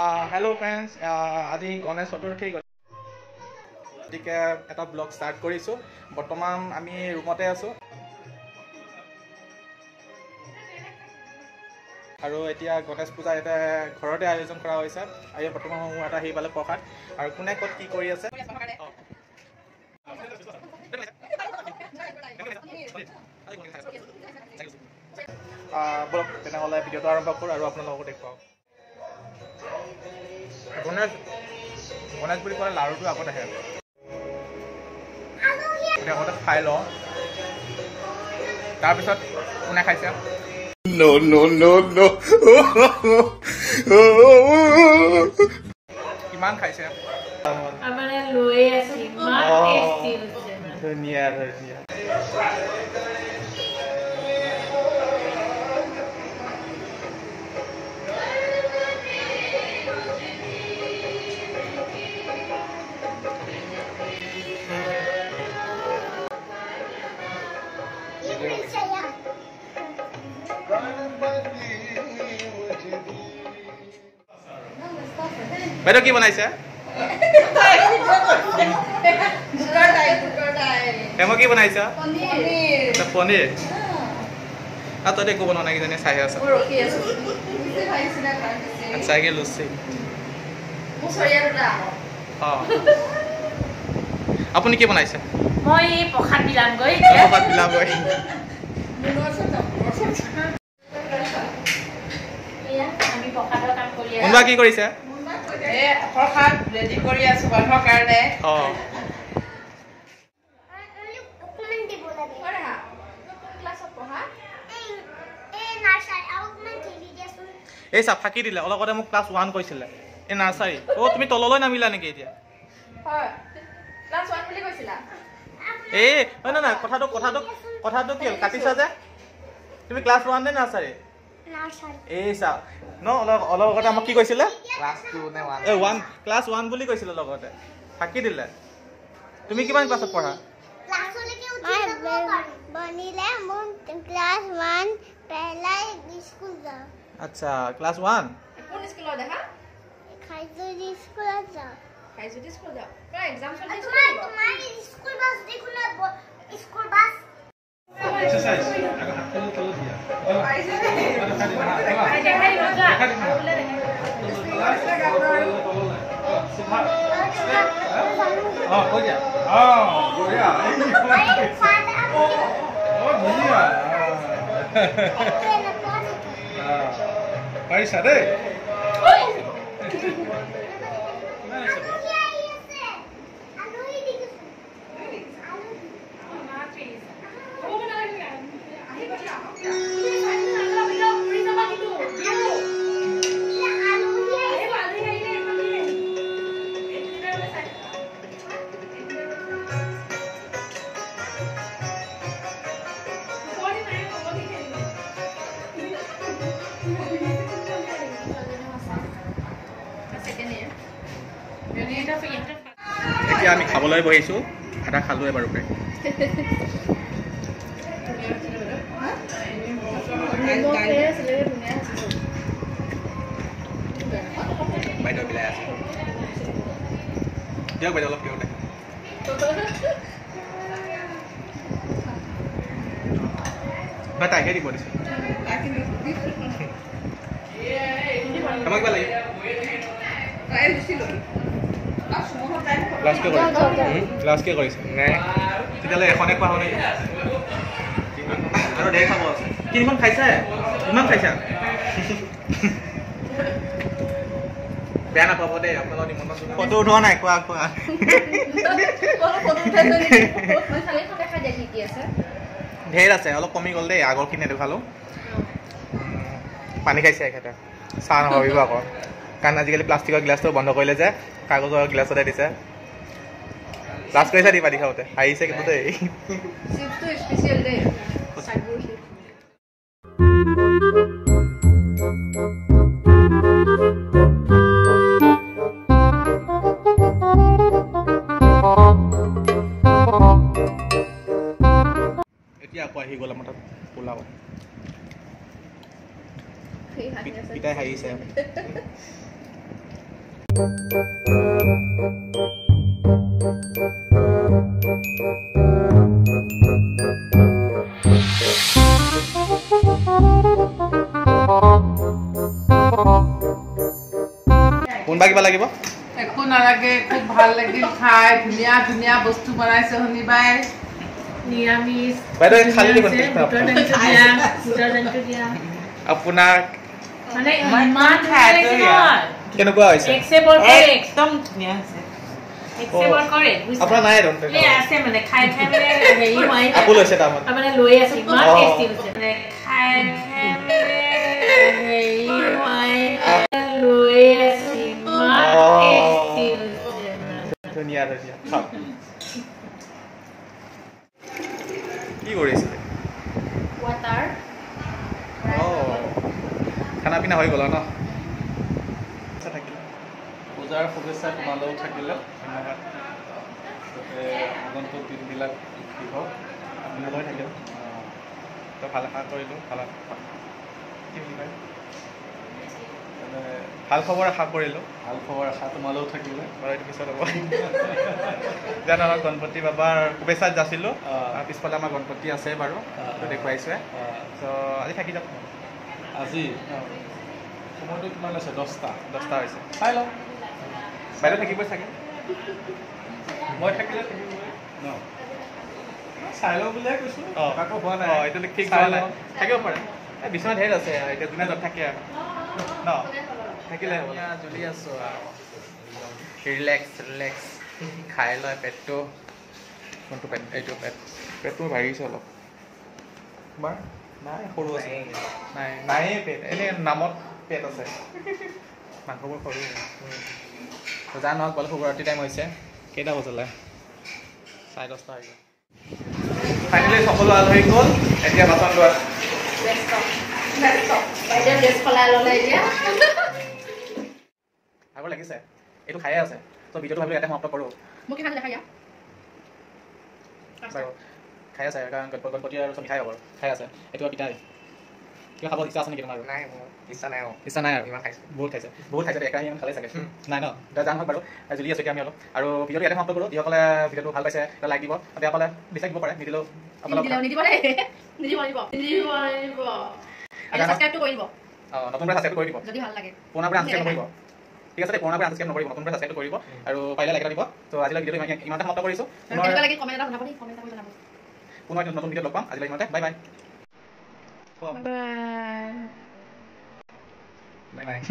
Hello friends, আজি গণেশ চতুৰ্থী গতিকে এটা ব্লগ ষ্টাৰ্ট কৰিছোঁ। বৰ্তমান আমি ৰুমতে আছোঁ আৰু এতিয়া গণেশ পূজা এটা ঘৰতে আয়োজন কৰা হৈছে। আৰু বৰ্তমান মোৰ এটা হেৰি পালে প্ৰসাদ আৰু কোনে ক'ত কি কৰি আছে বলক তেনেহ'লে ভিডিঅ'টো আৰম্ভ কৰোঁ আৰু আপোনালোকক দেখুৱাওঁ। গণেশ বুলি ক'লে লাড়ুটো আগত আহে। আগতে খাই লওঁ, তাৰপিছত কোনে খাইছে? No. কিমান খাইছে? ধুনীয়া ধুনীয়া। বাইদেউ কি বনাইছে? হেমো কি বনাইছা? পনীৰ। আৰু তই একো বনোৱা নাই কিজানি চাই আছা? আচ্ছা কি লুচি। আপুনি কি বনাইছে? মই প্ৰসাদ বিলামগৈ। কোনোবা কি কৰিছে? প্ৰসাদ ৰেডি কৰি আছো মানুহৰ কাৰণে। এই চা ফাঁকি দিলে। অলপতে মোক ক্লাছ 1 কৈছিলে। এই নাৰ্চাৰী। তুমি তললৈ নামিলা নেকি এতিয়া? এই নাই কথাটো কি হ'ল? কাটিছা যে তুমি ক্লাছ 1 নে নাৰ্চাৰী? এই চা ন অলপ আগতে আমাক কি কৈছিলে? ক্লাছ 1 বুলি কৈছিলে লগতে। ফাঁকি দিলে। তুমি কিমান ক্লাছত পঢ়া? আচ্ছা ক্লাছ 1। কোন স্কুলত দেখা? খাইজুৰি স্কুলত যাও। খাইজুৰি স্কুল যাও। প্ৰায় এক্সাম চলি আছে। তোমাৰ স্কুল বাস দেখুন স্কুল বাস। এক্সারসাইজ আগা হাত তুলে তলে দিয়া। আইছে নে? দেখাই রোজা। কই যা। বঢ়িয়া। বঢ়িয়া। পাৰিছা দেই। এতিয়া আমি খাবলৈ বহিছোঁ। আধা খালোঁ এবাৰ প্ৰায়। বাইদেউ বিলাই আছে। দিয়ক বাইদেউ অলপ দিয়ক দে। তাইহে দিব দিছে। আমাক কিবা লাগে? ক্লাছ কে কৰিছে? তেতিয়াহ'লে এখনে খোৱা নেকি? আৰু ধেৰ খাব আছে। কিমান খাইছা? ইমান খাইছা? বেয়া নাপাব দেই আপোনালোকৰ নিমন্ত্ৰণ। ফটো উঠোৱা নাই? খোৱা ধেৰ আছে। অলপ কমি গ'ল দেই। আগৰখিনি নেদেখালোঁ। পানী খাইছে এখেতে। চাহ নাভাবিব আকৌ, কাৰণ আজিকালি প্লাষ্টিকৰ গ্লাছটো বন্ধ কৰিলে যে কাগজৰ গ্লাছতে দিছে। লাজ কৰিছা দি পানী খাওঁতে? আহিছে কিন্তু দেই। এতিয়া আকৌ আহি গ'ল আমাৰ তাত পোলাও। পিতাই হাৰিছে। কোনবা কিবা লাগিব একো নালাগে খুব ভাল লাগিল খাই ধুনীয়া ধুনীয়া বস্তু বনাইছে শুনিবাই নিৰামিষ বাইদেউ খালি দিব আপোনাৰ মানে ইমান কেনেকুৱা হৈছে এক্সেবল কৰে একদম ধুনীয়া হৈছে এক্সেবল কৰে আপোনাৰ নাই দন্ত এই আছে মানে খাই খাই মানে হেৰি হয় আপু লৈছে দামত মানে লৈ আছে ইমান টেষ্টি হৈছে মানে খাই খাই মানে হেৰি হয় লৈ আছে ইমান টেষ্টি হৈছে ধুনীয়া ধুনীয়া খাওক কি কৰিছিলে ৱাটাৰ খানা পিনা হৈ গ'ল ন থাকিলে পূজাৰ শুভেচ্ছা তোমালৈও থাকিলে ধন্যবাদ যাতে আগন্তুক দিনবিলাক দিব আপোনালৈ থাকিল তো ভাল আশা কৰিলোঁ ভাল কি বুলি কয় ভাল খবৰ আশা কৰিলোঁ ভাল খবৰ আশা তোমালৈও থাকিলে বাৰু এইটো পিছত হ'ব জানো আমাৰ গণপতি বাবাৰ শুভেচ্ছা যাচিলোঁ পিছফালে আমাৰ গণপতি আছে বাৰু দেখুৱাইছোৱে ত' আজি থাকি যাম আজি সময়টো কিমান আছে 10টা হৈছে চাই লওঁ বাইদেউ থাকিবই চাগে মই থাকিলে থাকিবই ন চাই লওঁ বুলিহে কৈছোঁ আকৌ হোৱা নাই এইটো ঠিক হোৱা নাই থাকিব পাৰে এই বিচনা ঢেৰ আছে এতিয়া যোনে য'ত থাকে আৰু ন থাকিলে হ'ব জ্বলি আছোঁ আৰু ৰিলেক্স খাই লয় পেটটো কোনটো পেট এইটো পেটটো বাঢ়িছে অলপ তোমাৰ নাই সৰু আছে নায়েই পেট এনেই নামত পেট আছে মাংসবোৰ সৰু যা নহওক পালে শুভৰাত্ৰি টাইম হৈছে কেইটা বজালে 10:30 হৈ গ'ল ফাইনেলি সকলো আলহী গ'ল এতিয়া বাচন লোৱা আগৰ লাগিছে এইটো খায়ে আছে ত' ভিডিঅ'টো ভাবিলোঁ ইয়াতে সমাপ্ত কৰোঁ মোক কিমান দেখা ইয়াত বাৰু খাই আছে কাৰণ গণপতি আৰু চব মিঠাই হ'ব খাই আছে এইটো পিঠাই কিবা খাব ইচ্ছা আছে নেকি তোমাৰ নাই মোৰ ইচ্ছা নাই আৰু ইমান খাইছে বহুত খাইছে একেৰাহে ইমান খালে চাগে নাই ন এতিয়া যাম হওক বাৰু জুলি আছোঁ এতিয়া আমি অলপ আৰু ভিডিঅ'টো ইয়াতে সমাপ্ত কৰোঁ যিসকলে ভিডিঅ'টো ভাল পাইছে লাইক দিব বেয়া পালে ডিছলাইক দিব পাৰে নিদিলেও নতুনকৈ ছাবস্ক্ৰাইব কৰি দিব পুৰণাবোৰে আনছাবস্ক্ৰাইব নকৰিব ঠিক আছে পুৰণাবোৰে আনছাবস্ক্ৰাইব নকৰিব নতুনকৈ ছাবস্ক্ৰাইব কৰিব আৰু পাৰিলে লাইক এটা দিব ত' আজিলৈ ভিডিঅ'টো ইমানতে সমাপ্ত কৰিছোঁ পুনৰ নতুন ভিডিঅ'ত লগ পাম আজিলৈ ইমানতে বাই বাই